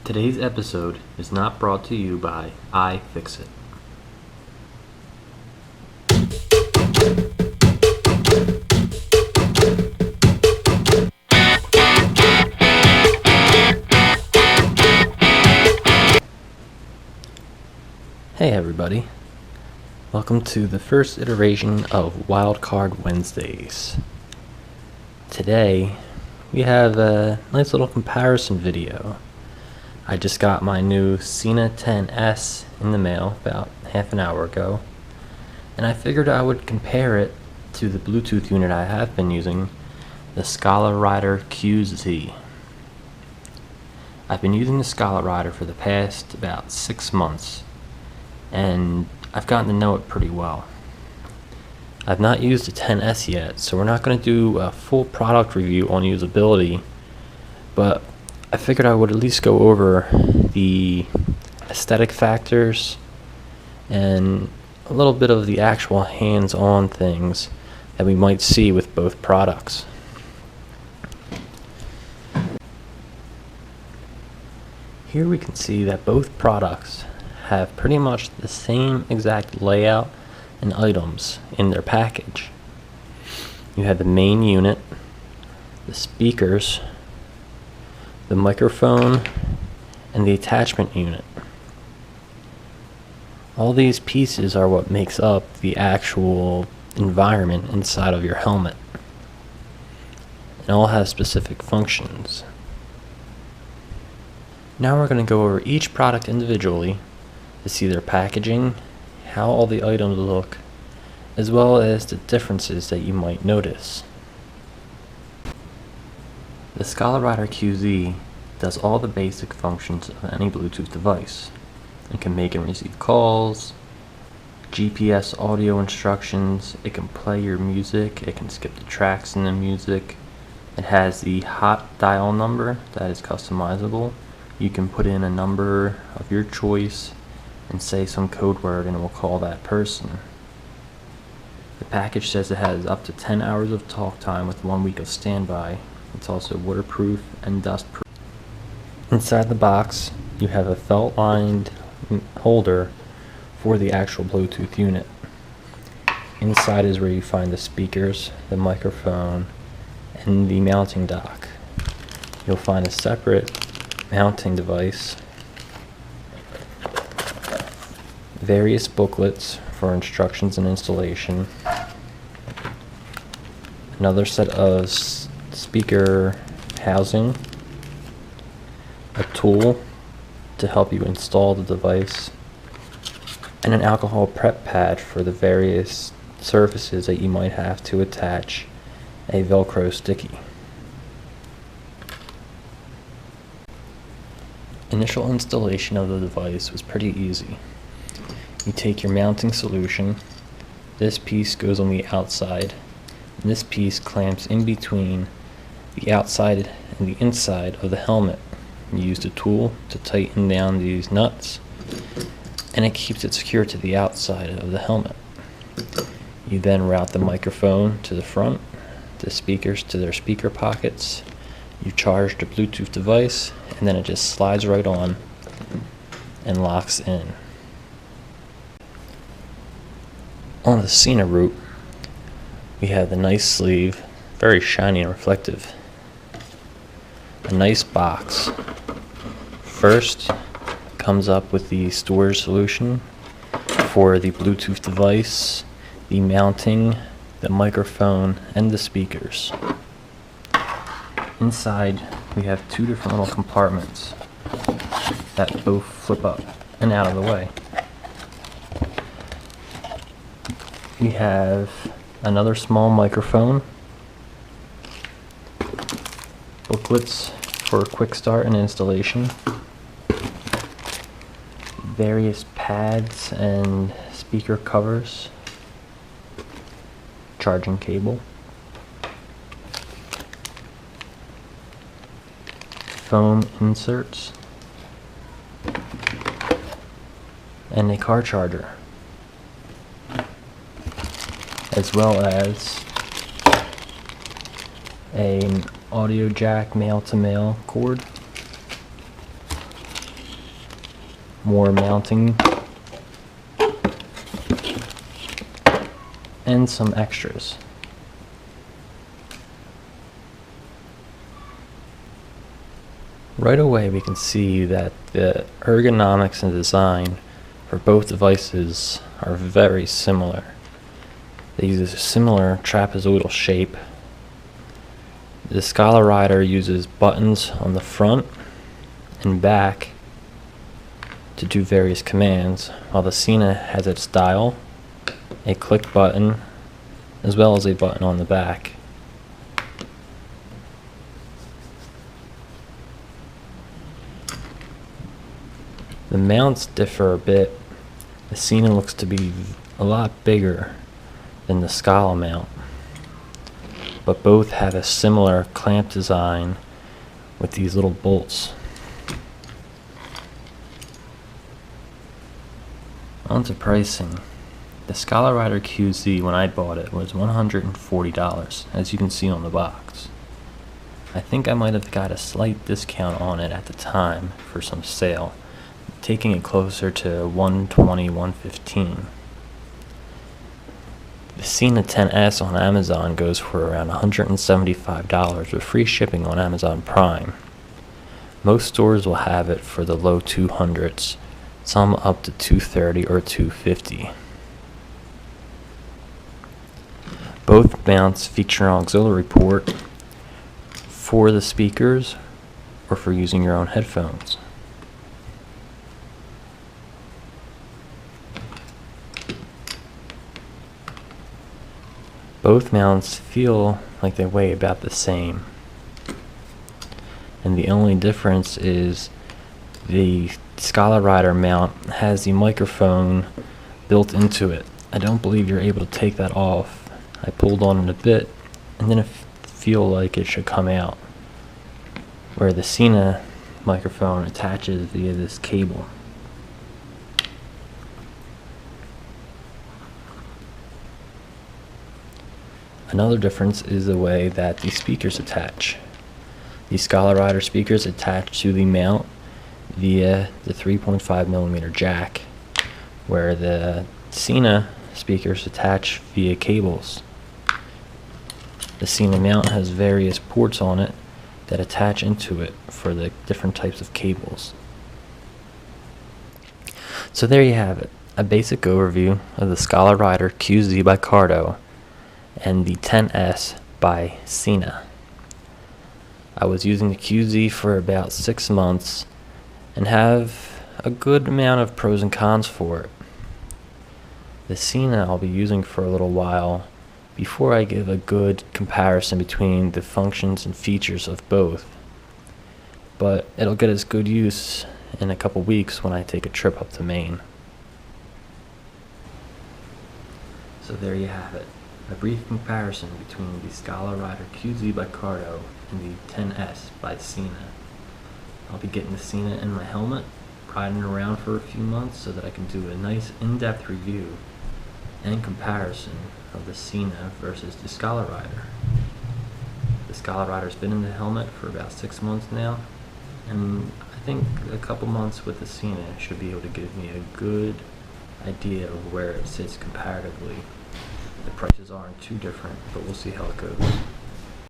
Today's episode is not brought to you by iFixit. Hey everybody, welcome to the first iteration of Wildcard Wednesdays. Today we have a nice little comparison video. I just got my new Sena 10S in the mail about half an hour ago, and I figured I would compare it to the Bluetooth unit I have been using, the Scala Rider QZ. I've been using the Scala Rider for the past about 6 months, and I've gotten to know it pretty well. I've not used the 10S yet, so we're not going to do a full product review on usability, but I figured I would at least go over the aesthetic factors and a little bit of the actual hands-on things that we might see with both products. Here we can see that both products have pretty much the same exact layout and items in their package. You have the main unit, the speakers, the microphone, and the attachment unit. All these pieces are what makes up the actual environment inside of your helmet. It all has specific functions. Now we're going to go over each product individually to see their packaging, how all the items look, as well as the differences that you might notice. The Scala Rider QZ does all the basic functions of any Bluetooth device. It can make and receive calls, GPS audio instructions, it can play your music, it can skip the tracks in the music. It has the hot dial number that is customizable. You can put in a number of your choice and say some code word and it will call that person. The package says it has up to 10 hours of talk time with 1 week of standby. It's also waterproof and dustproof. Inside the box, you have a felt-lined holder for the actual Bluetooth unit. Inside is where you find the speakers, the microphone, and the mounting dock. You'll find a separate mounting device, various booklets for instructions and installation, another set of speaker housing, a tool to help you install the device, and an alcohol prep pad for the various surfaces that you might have to attach a Velcro sticky. Initial installation of the device was pretty easy. You take your mounting solution, this piece goes on the outside, and this piece clamps in between the outside and the inside of the helmet. You use the tool to tighten down these nuts, and it keeps it secure to the outside of the helmet. You then route the microphone to the front, the speakers to their speaker pockets. You charge the Bluetooth device, and then it just slides right on and locks in. On the Sena route, we have the nice sleeve, very shiny and reflective. A nice box. First comes up with the storage solution for the Bluetooth device, the mounting, the microphone, and the speakers. Inside we have 2 different little compartments that both flip up and out of the way. We have another small microphone, booklets for a quick start and installation, various pads and speaker covers, charging cable, foam inserts, and a car charger, as well as an audio jack male-to-male cord, more mounting, and some extras. Right away we can see that the ergonomics and design for both devices are very similar. They use a similar trapezoidal shape. The Scala Rider uses buttons on the front and back to do various commands, while the Sena has its dial, a click button, as well as a button on the back. The mounts differ a bit. The Sena looks to be a lot bigger than the Scala mount, but both have a similar clamp design with these little bolts. On to pricing. The Scala Rider QZ, when I bought it, was $140, as you can see on the box. I think I might have got a slight discount on it at the time for some sale, taking it closer to $120, $115. The Sena 10S on Amazon goes for around $175 with free shipping on Amazon Prime. Most stores will have it for the low 200s, some up to $230 or $250. Both mounts feature an auxiliary port for the speakers or for using your own headphones. Both mounts feel like they weigh about the same, and the only difference is the Scala Rider mount has the microphone built into it. I don't believe you're able to take that off. I pulled on it a bit and didn't feel like it should come out, where the Sena microphone attaches via this cable. Another difference is the way that the speakers attach. The Scala Rider speakers attach to the mount via the 3.5mm jack, where the Sena speakers attach via cables. The Sena mount has various ports on it that attach into it for the different types of cables. So there you have it, a basic overview of the Scala Rider QZ by Cardo and the 10S by Sena. I was using the QZ for about 6 months and have a good amount of pros and cons for it. The Sena I'll be using for a little while before I give a good comparison between the functions and features of both, but it'll get its good use in a couple weeks when I take a trip up to Maine. So there you have it, a brief comparison between the Scala Rider QZ by Cardo and the 10S by Sena. I'll be getting the Sena in my helmet, riding around for a few months so that I can do a nice in-depth review and comparison of the Sena versus the Scala Rider. The Scala Rider's been in the helmet for about 6 months now, and I think a couple months with the Sena should be able to give me a good idea of where it sits comparatively. The prices aren't too different, but we'll see how it goes.